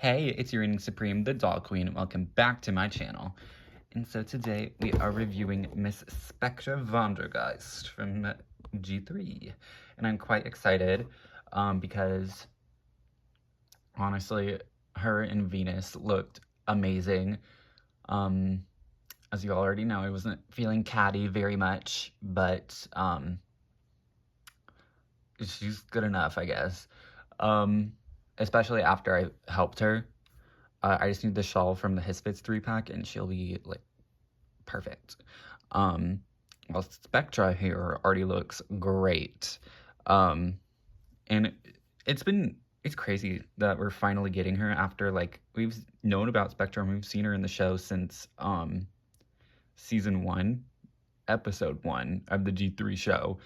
Hey, it's your reigning supreme, the Doll Queen, and welcome back to my channel. And so today we are reviewing Miss Spectra Vondergeist from G3. And I'm quite excited because honestly, her and Venus looked amazing. As you already know, I wasn't feeling catty very much, but she's good enough, I guess. Especially after I helped her. I just need the shawl from the Hisfits 3-pack and she'll be, like, perfect. Well, Spectra here already looks great. And it's crazy that we're finally getting her after, like, we've known about Spectra and we've seen her in the show since, Season 1, Episode 1 of the G3 show,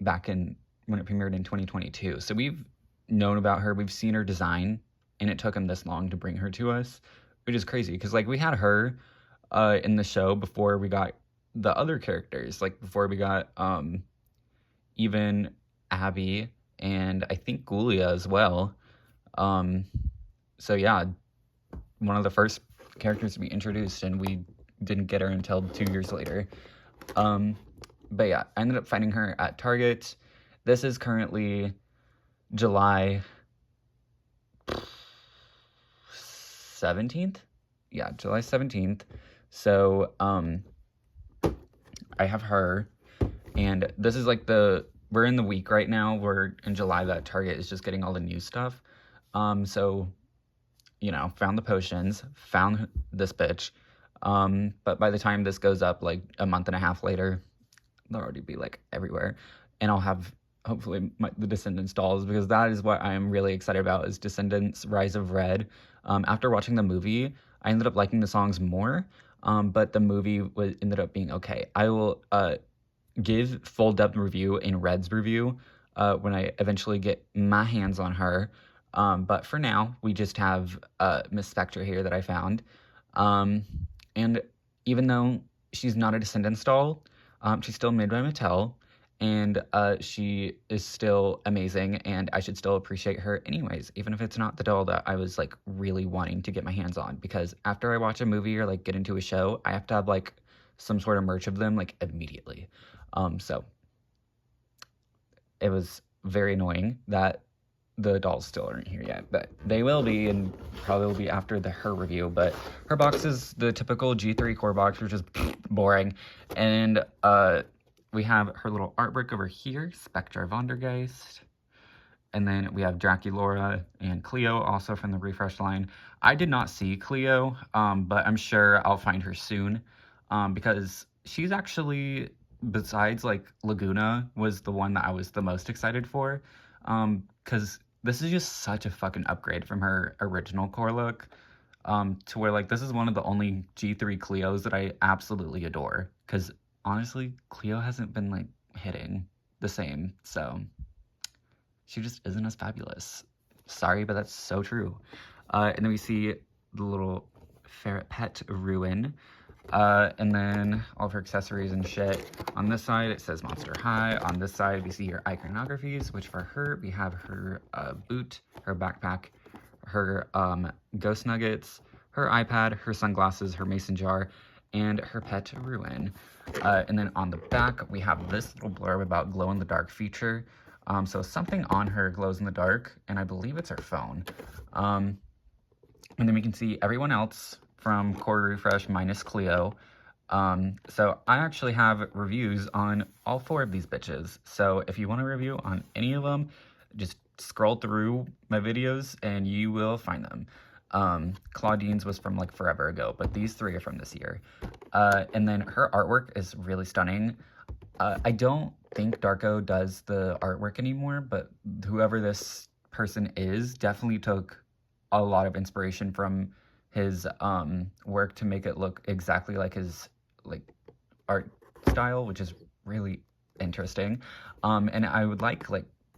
back in, when it premiered in 2022. So we've known about her, we've seen her design, and it took him this long to bring her to us, which is crazy because, like, we had her in the show before we got the other characters, like before we got even Abby and I think Gulia as well. So yeah, one of the first characters to be introduced, and we didn't get her until 2 years later. But yeah, I ended up finding her at Target. This is currently July 17th? Yeah, July 17th. So, I have her, and this is like we're in the week right now, we're in July that Target is just getting all the new stuff. So, you know, found the potions, found this bitch, but by the time this goes up, like, a month and a half later, they'll already be, like, everywhere, and I'll have, hopefully, the Descendants dolls, because that is what I'm really excited about, is Descendants Rise of Red. After watching the movie, I ended up liking the songs more, but the movie ended up being okay. I will give full depth review in Red's review when I eventually get my hands on her. But for now, we just have Miss Spectra here that I found. And even though she's not a Descendants doll, she's still made by Mattel, and she is still amazing, and I should still appreciate her anyways, even if it's not the doll that I was, like, really wanting to get my hands on, because after I watch a movie or, like, get into a show, I have to have, like, some sort of merch of them, like, immediately. So it was very annoying that the dolls still aren't here yet, but they will be, and probably will be after her review. But her box is the typical G3 core box, which is boring, and we have her little artwork over here, Spectra Vondergeist, and then we have Draculaura and Cleo, also from the refresh line. I did not see Cleo, but I'm sure I'll find her soon, because she's actually, besides, like, Laguna was the one that I was the most excited for, because this is just such a fucking upgrade from her original core look, to where, like, this is one of the only G3 Cleos that I absolutely adore, because honestly, Cleo hasn't been, like, hitting the same, so she just isn't as fabulous. Sorry, but that's so true. And then we see the little ferret pet Ruin, and then all of her accessories and shit. On this side, it says Monster High. On this side, we see her iconographies, which for her, we have her boot, her backpack, her ghost nuggets, her iPad, her sunglasses, her mason jar, and her pet Ruin. And then on the back, we have this little blurb about glow-in-the-dark feature. So something on her glows in the dark, and I believe it's her phone. And then we can see everyone else from Core Refresh minus Cleo. So I actually have reviews on all 4 of these bitches. So if you want a review on any of them, just scroll through my videos and you will find them. Claudine's was from, like, forever ago, but these 3 are from this year. And then her artwork is really stunning. I don't think Darko does the artwork anymore, but whoever this person is definitely took a lot of inspiration from his work to make it look exactly like his, like, art style, which is really interesting. And I would like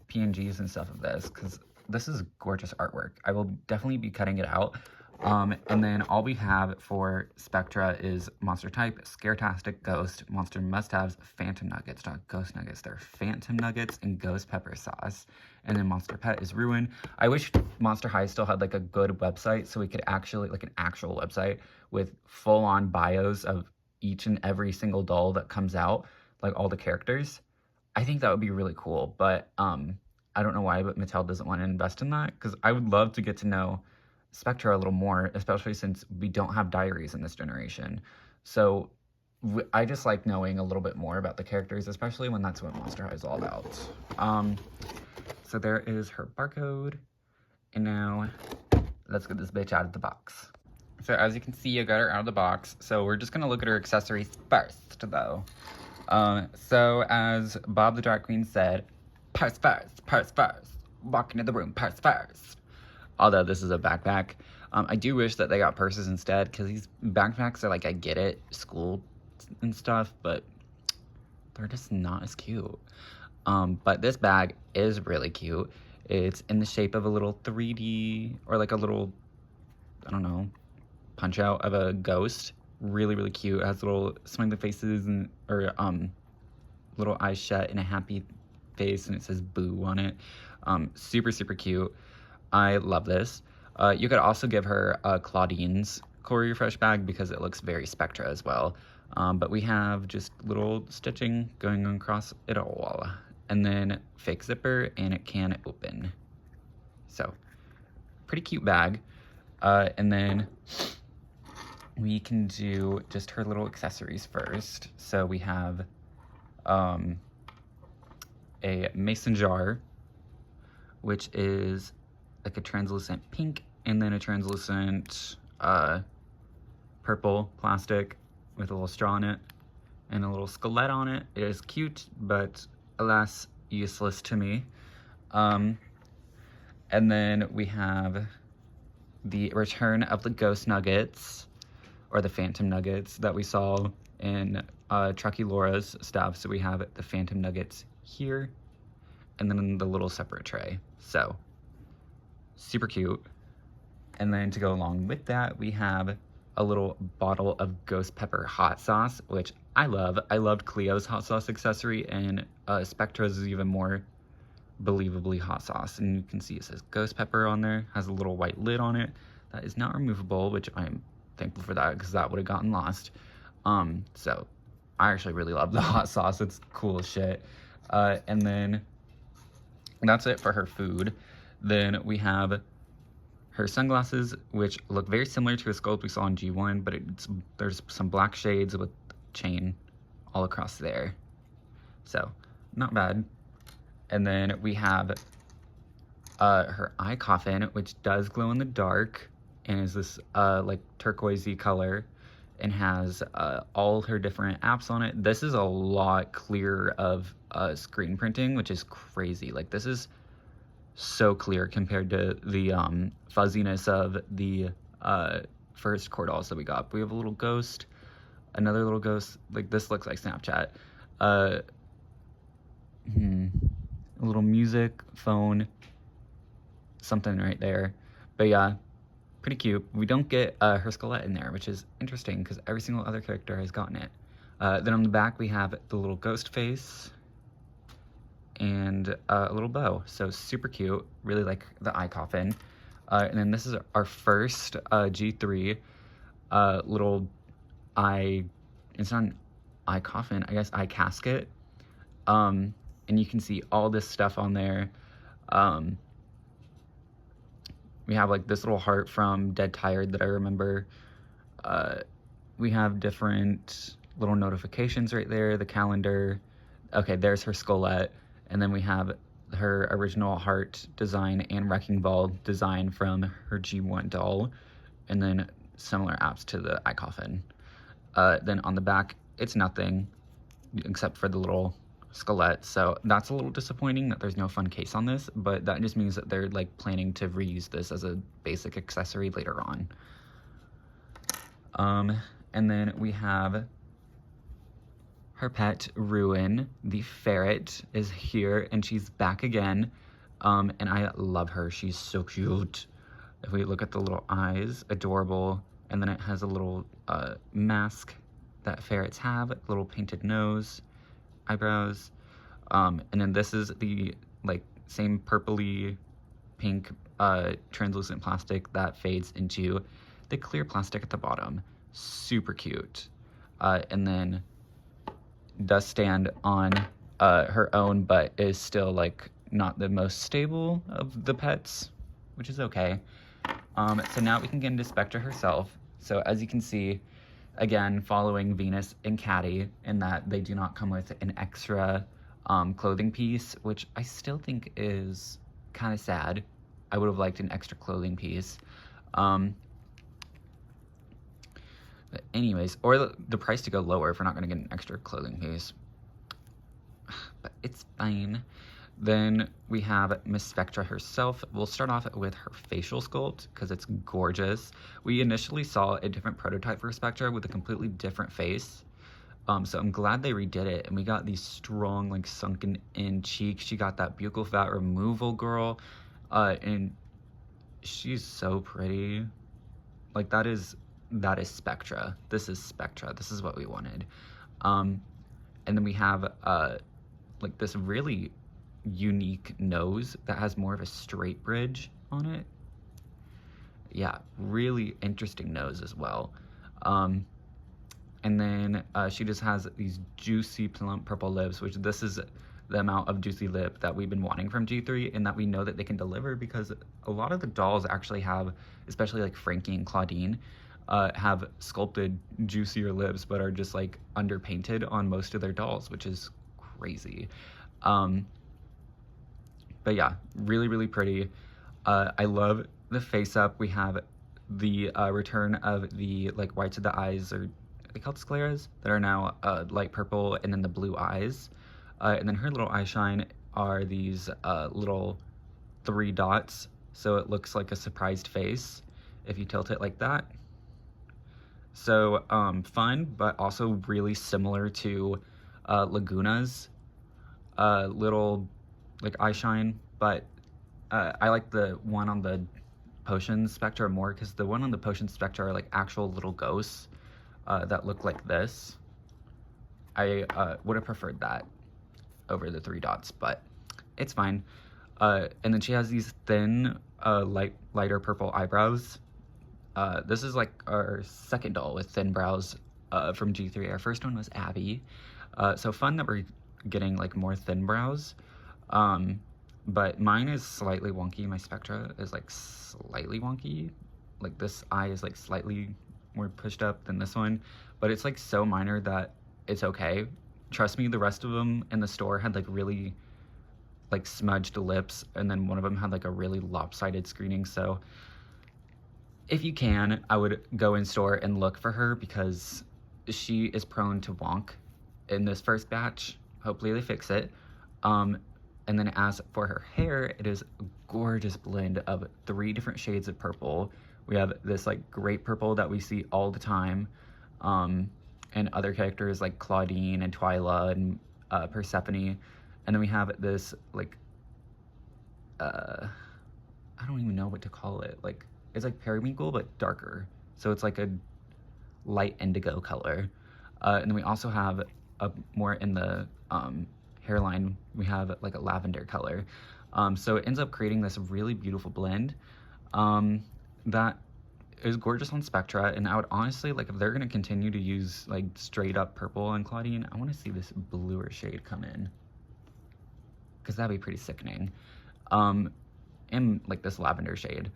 PNGs and stuff of this, because this is gorgeous artwork. I will definitely be cutting it out. And then all we have for Spectra is Monster Type, Scaretastic, Ghost, Monster Must-Haves, Phantom Nuggets, not Ghost Nuggets. They're Phantom Nuggets and Ghost Pepper Sauce. And then Monster Pet is Ruin. I wish Monster High still had like a good website so we could actually, like an actual website with full-on bios of each and every single doll that comes out, like all the characters. I think that would be really cool, but I don't know why, but Mattel doesn't want to invest in that, because I would love to get to know Spectra a little more, especially since we don't have diaries in this generation. So I just like knowing a little bit more about the characters, especially when that's what Monster High is all about. So there is her barcode, and now let's get this bitch out of the box. So as you can see, I got her out of the box, so we're just gonna look at her accessories first, though. So as Bob the Drag Queen said, purse first, walk into the room, purse first. Although this is a backpack. I do wish that they got purses instead, because these backpacks are like, I get it, school and stuff, but they're just not as cute. But this bag is really cute. It's in the shape of a little 3D, or like a little, I don't know, punch out of a ghost. Really, really cute. It has little smiley faces and, or little eyes shut and a happy face, and it says boo on it. Super, super cute. I love this. You could also give her Claudine's Core Refresh bag because it looks very Spectra as well. But we have just little stitching going across it all. And then fake zipper, and it can open. So, pretty cute bag. And then we can do just her little accessories first. So we have a mason jar, which is like a translucent pink, and then a translucent purple plastic with a little straw in it and a little skelette on it. It is cute, but alas, useless to me. And then we have the return of the Ghost Nuggets, or the Phantom Nuggets that we saw in Truckee Laura's stuff. So we have the Phantom Nuggets here, and then the little separate tray. So super cute. And then to go along with that, we have a little bottle of Ghost Pepper hot sauce, which I love. I loved Cleo's hot sauce accessory, and Spectra's is even more believably hot sauce. And you can see it says Ghost Pepper on there, has a little white lid on it that is not removable, which I'm thankful for that, because that would have gotten lost. So I actually really love the hot sauce. It's cool as shit. And then that's it for her food. Then we have her sunglasses, which look very similar to a sculpt we saw in G1, but there's some black shades with chain all across there. So, not bad. And then we have her eye coffin, which does glow in the dark, and is this like turquoisey color, and has all her different apps on it. This is a lot clearer of screen printing, which is crazy. Like, this is so clear compared to the fuzziness of the first core dolls that we got. We have a little ghost, another little ghost. Like, this looks like Snapchat. A little music, phone, something right there. But yeah, pretty cute. We don't get her skelette in there, which is interesting because every single other character has gotten it. Then on the back we have the little ghost face and a little bow. So super cute. Really like the eye coffin. And then this is our first G3 little eye, it's not an eye coffin, I guess eye casket. And you can see all this stuff on there. We have like this little heart from Dead Tired that I remember. We have different little notifications right there, the calendar. Okay, there's her skelette. And then we have her original heart design and wrecking ball design from her G1 doll. And then similar apps to the eye coffin. Then on the back, it's nothing except for the little skelette. So that's a little disappointing that there's no fun case on this, but that just means that they're like planning to reuse this as a basic accessory later on. And then we have her pet, Ruin. The ferret is here, and she's back again. And I love her. She's so cute. If we look at the little eyes, adorable. And then it has a little mask that ferrets have, little painted nose, eyebrows. And then this is the like same purpley pink translucent plastic that fades into the clear plastic at the bottom. Super cute. And then does stand on her own, but is still like not the most stable of the pets, which is okay. So now we can get into Spectra herself. So as you can see, again, following Venus and Caddy in that they do not come with an extra clothing piece, which I still think is kind of sad. I would have liked an extra clothing piece. But anyways, or the price to go lower if we're not going to get an extra clothing piece. But it's fine. Then we have Miss Spectra herself. We'll start off with her facial sculpt because it's gorgeous. We initially saw a different prototype for Spectra with a completely different face. So I'm glad they redid it, and we got these strong, like, sunken in cheeks. She got that buccal fat removal, girl, and she's so pretty. Like, that is Spectra. This is Spectra. This is what we wanted. And then we have like this really unique nose that has more of a straight bridge on it. Yeah, really interesting nose as well. And then she just has these juicy plump purple lips, which this is the amount of juicy lip that we've been wanting from G3 and that we know that they can deliver, because a lot of the dolls actually have, especially like Frankie and Claudine, have sculpted juicier lips but are just like underpainted on most of their dolls, which is crazy. But yeah, really, really pretty. I love the face up. We have the return of the like whites of the eyes, or they called scleras, that are now light purple, and then the blue eyes. And then her little eye shine are these little 3 dots, so it looks like a surprised face if you tilt it like that. So fun, but also really similar to Laguna's little like eye shine, but I like the one on the Potion Spectra more, because the one on the Potion Spectra are like actual little ghosts that look like this. I would have preferred that over the 3 dots, but it's fine. And then she has these thin, lighter purple eyebrows. This is like our second doll with thin brows from G3. Our first one was Abby. So fun that we're getting like more thin brows. But mine is slightly wonky. My Spectra is like slightly wonky. Like this eye is like slightly more pushed up than this one, but it's like so minor that it's okay. Trust me, the rest of them in the store had like really like smudged lips, and then one of them had like a really lopsided screening. So if you can, I would go in store and look for her, because she is prone to wonk in this first batch. Hopefully they fix it. And then as for her hair, it is a gorgeous blend of 3 different shades of purple. We have this like great purple that we see all the time, and other characters like Claudine and Twyla and Persephone. And then we have this like, I don't even know what to call it. Like, it's like periwinkle, but darker. So it's like a light indigo color. And then we also have a more in the hairline, we have like a lavender color. So it ends up creating this really beautiful blend that is gorgeous on Spectra. And I would honestly, like, if they're going to continue to use like straight up purple on Claudine, I want to see this bluer shade come in, because that'd be pretty sickening. And like this lavender shade,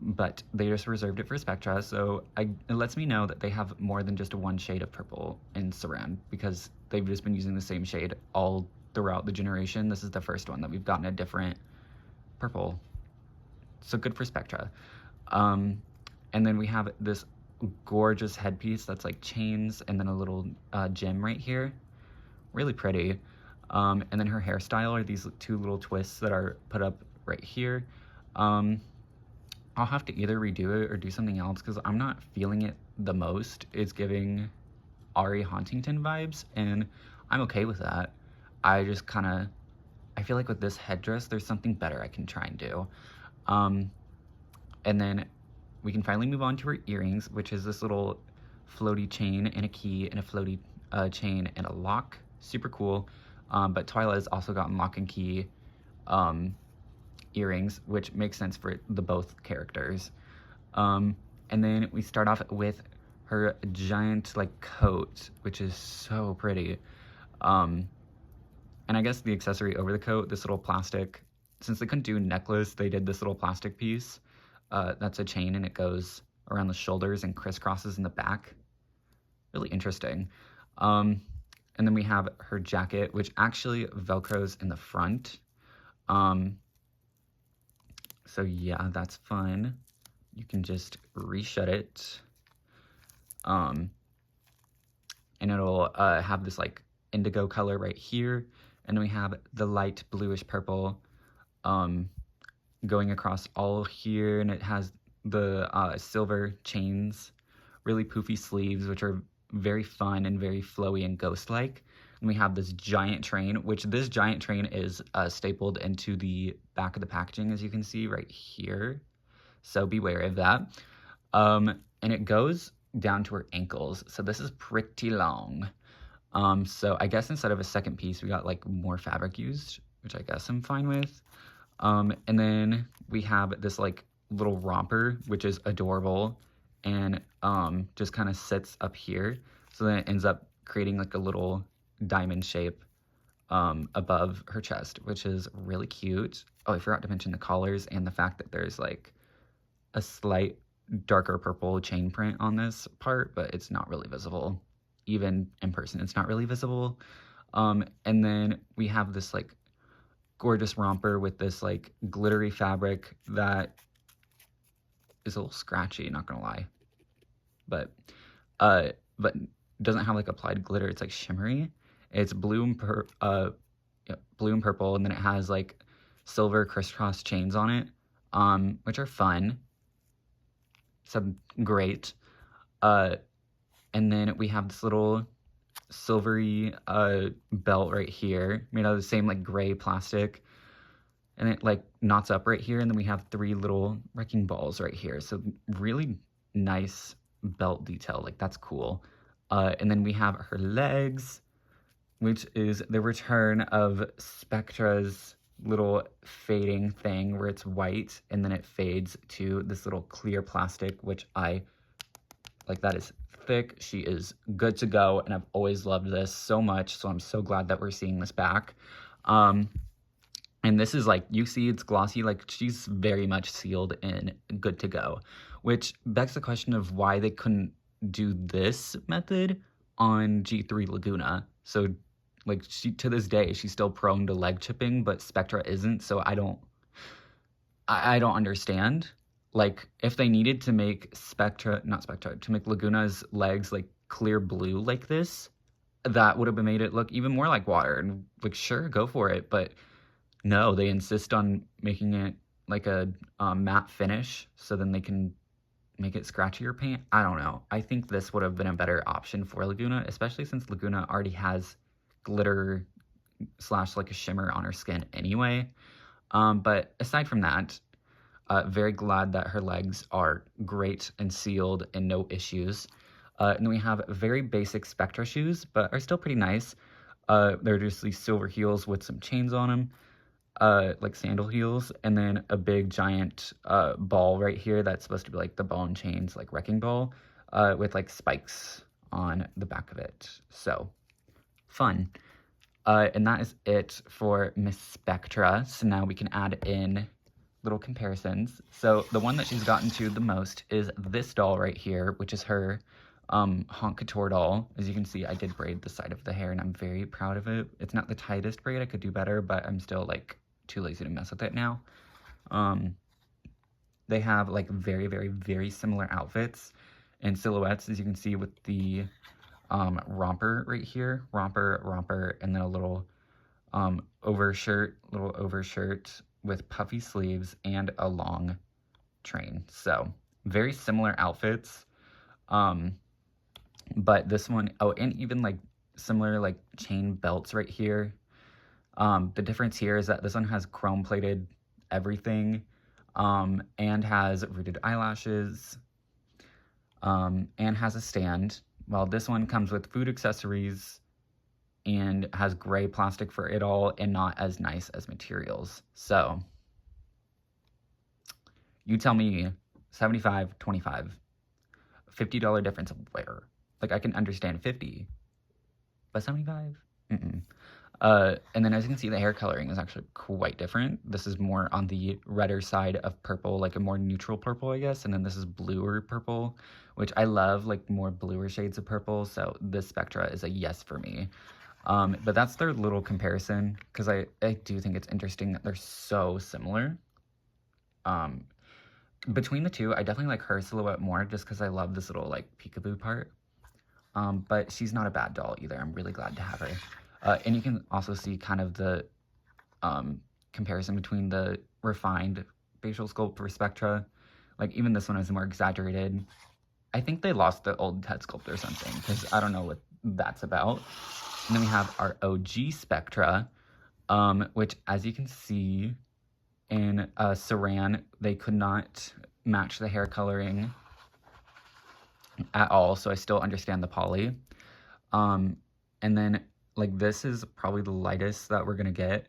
but they just reserved it for Spectra, so it lets me know that they have more than just 1 shade of purple in Surround, because they've just been using the same shade all throughout the generation. This is the first one that we've gotten a different purple, so good for Spectra. And then we have this gorgeous headpiece that's like chains and then a little gem right here, really pretty. And then her hairstyle are these 2 little twists that are put up right here. I'll have to either redo it or do something else, because I'm not feeling it the most. It's giving Ari Huntington vibes, and I'm okay with that. I just kind of, I feel like with this headdress, there's something better I can try and do. And then we can finally move on to her earrings, which is this little floaty chain and a key and a floaty chain and a lock. Super cool. But Twyla has also gotten lock and key earrings, which makes sense for the both characters. And then we start off with her giant like coat, which is so pretty. And I guess the accessory over the coat, this little plastic, since they couldn't do a necklace, they did this little plastic piece. That's a chain and it goes around the shoulders and crisscrosses in the back. Really interesting. And then we have her jacket, which actually Velcros in the front. So yeah, that's fun. You can just reshut it. And it'll have this like indigo color right here. And then we have the light bluish purple going across all here. And it has the silver chains, really poofy sleeves, which are very fun and very flowy and ghost-like. And we have this giant train, which this giant train is stapled into the back of the packaging, as you can see right here. So beware of that. And it goes down to her ankles. So this is pretty long. So I guess instead of a second piece, we got like more fabric used, which I guess I'm fine with. And then we have this like little romper, which is adorable and just kind of sits up here. So then it ends up creating like a little diamond shape above her chest, which is really cute. Oh, I forgot to mention the collars and the fact that there's like a slight darker purple chain print on this part, but it's not really visible. Even in person, it's not really visible. And then we have this like gorgeous romper with this like glittery fabric that is a little scratchy, not gonna lie. But doesn't have like applied glitter, it's like shimmery. It's blue and purple, and then it has like silver crisscross chains on it, which are fun. So great. And then we have this little silvery belt right here, made out of the same like gray plastic, and it like knots up right here, and then we have 3 little wrecking balls right here. So really nice belt detail, like that's cool. And then we have her legs, which is the return of Spectra's little fading thing where it's white and then it fades to this little clear plastic, which I like. That is thick. She is good to go, and I've always loved this so much, so I'm so glad that we're seeing this back. And this is like, you see it's glossy, like she's very much sealed and good to go, which begs the question of why they couldn't do this method on G3 Laguna. So like she, to this day, she's still prone to leg chipping, but Spectra isn't, so I don't understand. Like, if they needed to make to make Laguna's legs like clear blue like this, that would have made it look even more like water. And like, sure, go for it, but no, they insist on making it like a matte finish, so then they can make it scratchier paint. I don't know. I think this would have been a better option for Laguna, especially since Laguna already has glitter / like a shimmer on her skin anyway. But aside from that, very glad that her legs are great and sealed and no issues. And then we have very basic Spectra shoes, but are still pretty nice. They're just these silver heels with some chains on them, like sandal heels, and then a big giant ball right here that's supposed to be like the ball and chains, like wrecking ball, with like spikes on the back of it. So fun. And that is it for Miss Spectra. So now we can add in little comparisons. So the one that she's gotten to the most is this doll right here, which is her Honk Couture doll. As you can see, I did braid the side of the hair and I'm very proud of it. It's not the tightest braid, I could do better, but I'm still like too lazy to mess with it now. They have like very, very, very similar outfits and silhouettes, as you can see with the romper right here, romper, and then a little overshirt with puffy sleeves and a long train. So very similar outfits. But this one, oh, and even like similar like chain belts right here. The difference here is that this one has chrome plated everything. and has rooted eyelashes, and has a stand. Well, this one comes with food accessories and has gray plastic for it all and not as nice as materials. So, you tell me, 75, 25, $50 difference of where? Like, I can understand 50, but 75? Mm-mm. And then as you can see, the hair coloring is actually quite different. This is more on the redder side of purple, like a more neutral purple, I guess. And then this is bluer purple, which I love, like more bluer shades of purple. So this Spectra is a yes for me. But that's their little comparison, because I do think it's interesting that they're so similar. Between the two, I definitely like her silhouette more just because I love this little like peekaboo part. But she's not a bad doll either. I'm really glad to have her. And you can also see kind of the comparison between the refined facial sculpt for Spectra. Like even this one is more exaggerated. I think they lost the old head sculpt or something, because I don't know what that's about. And then we have our OG Spectra, which as you can see in Saran, they could not match the hair coloring at all, so I still understand the poly. And then like this is probably the lightest that we're gonna get.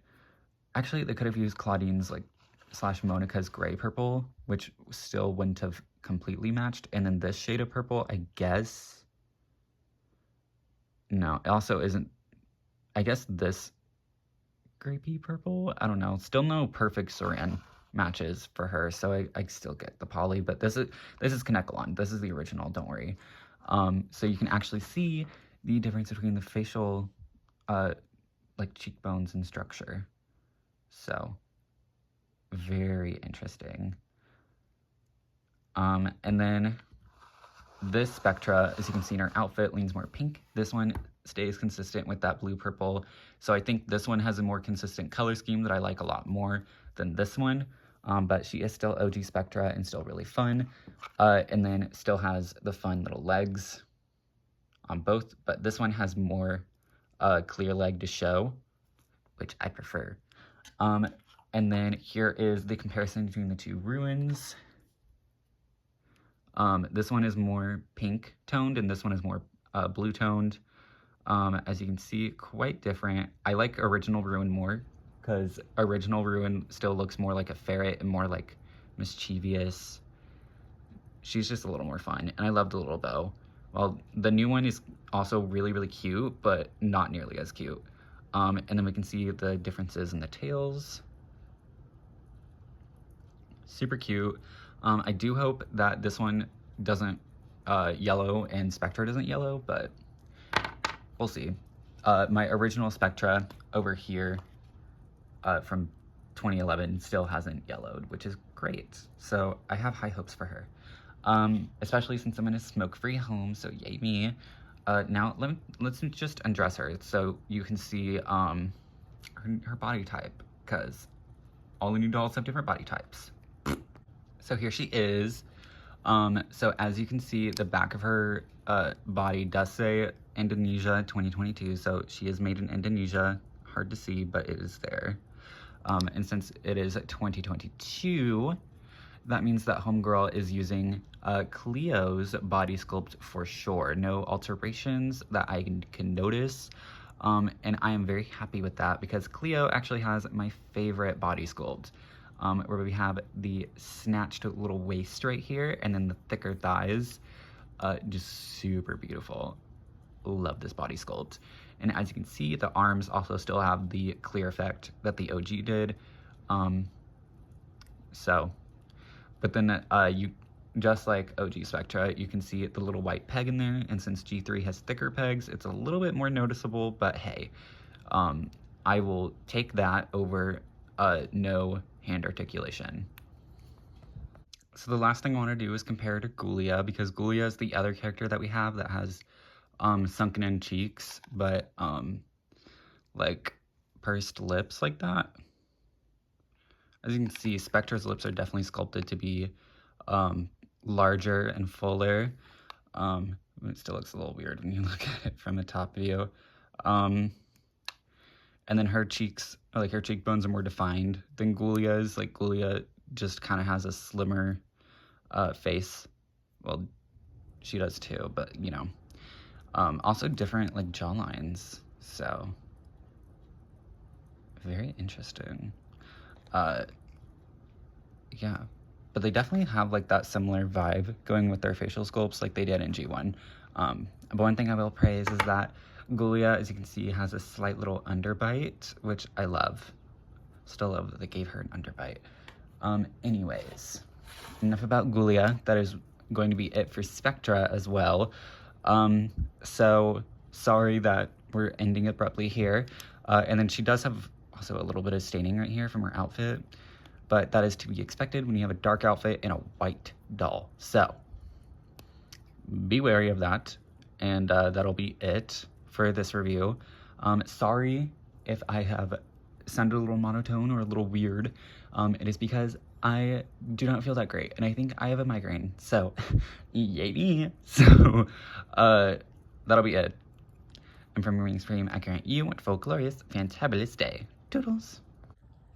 Actually, they could have used Claudine's like / Monica's gray purple, which still wouldn't have completely matched. And then this shade of purple, I guess. No, it also isn't. I guess this grapey purple, I don't know. Still no perfect Saran matches for her, so I still get the poly. But this is Kanekalon. This is the original. Don't worry. So you can actually see the difference between the facial, like cheekbones and structure. So very interesting. And then this Spectra, as you can see in her outfit, leans more pink. This one stays consistent with that blue purple. So I think this one has a more consistent color scheme that I like a lot more than this one. But she is still OG Spectra and still really fun. And then still has the fun little legs on both. But this one has more clear leg to show, which I prefer. And then here is the comparison between the two ruins. This one is more pink toned and this one is more blue toned. As you can see, quite different. I like original ruin more because original ruin still looks more like a ferret and more like mischievous. She's just a little more fun, and I love the little bow. Well, the new one is also really, really cute, but not nearly as cute. And then we can see the differences in the tails. Super cute. I do hope that this one doesn't yellow and Spectra doesn't yellow, but we'll see. My original Spectra over here from 2011 still hasn't yellowed, which is great. So I have high hopes for her, especially since I'm in a smoke-free home, so yay me. Now let's just undress her so you can see her body type, because all the new dolls have different body types. So here she is. So as you can see, the back of her body does say Indonesia 2022. So she is made in Indonesia. Hard to see, but it is there. And since it is 2022, that means that Homegirl is using Cleo's body sculpt for sure. No alterations that I can notice. And I am very happy with that because Cleo actually has my favorite body sculpt. Where we have the snatched little waist right here and then the thicker thighs. Just super beautiful. Love this body sculpt. And as you can see, the arms also still have the clear effect that the OG did. But then you, just like OG Spectra, you can see the little white peg in there. And since G3 has thicker pegs, it's a little bit more noticeable, but hey, I will take that over no hand articulation. So the last thing I want to do is compare to Ghoulia, because Ghoulia is the other character that we have that has sunken in cheeks, but like pursed lips like that. As you can see, Spectra's lips are definitely sculpted to be larger and fuller. It still looks a little weird when you look at it from a top view. And then her cheeks, like her cheekbones, are more defined than Ghoulia's. Like Ghoulia just kind of has a slimmer face. Well, she does too, but you know. Also different like jawlines, so very interesting. Yeah, but they definitely have like that similar vibe going with their facial sculpts like they did in G1. But one thing I will praise is that Gulia, as you can see, has a slight little underbite, which I love. Still love that they gave her an underbite. Anyways, enough about Gulia. That is going to be it for Spectra as well. So sorry that we're ending abruptly here. And then she does have also a little bit of staining right here from her outfit, but that is to be expected when you have a dark outfit and a white doll. So be wary of that. And that'll be it for this review. Sorry if I have sounded a little monotone or a little weird. It is because I do not feel that great, and I think I have a migraine, so yay. So that'll be it. And from Marine Scream, I grant you a full, glorious, fantabulous day. Doodles.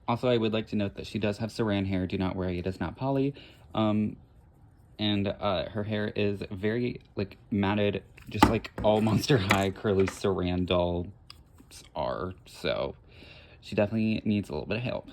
Also, I would like to note that she does have saran hair. Do not worry, it is not poly. And her hair is very like matted, just like all Monster High curly saran dolls are. So she definitely needs a little bit of help.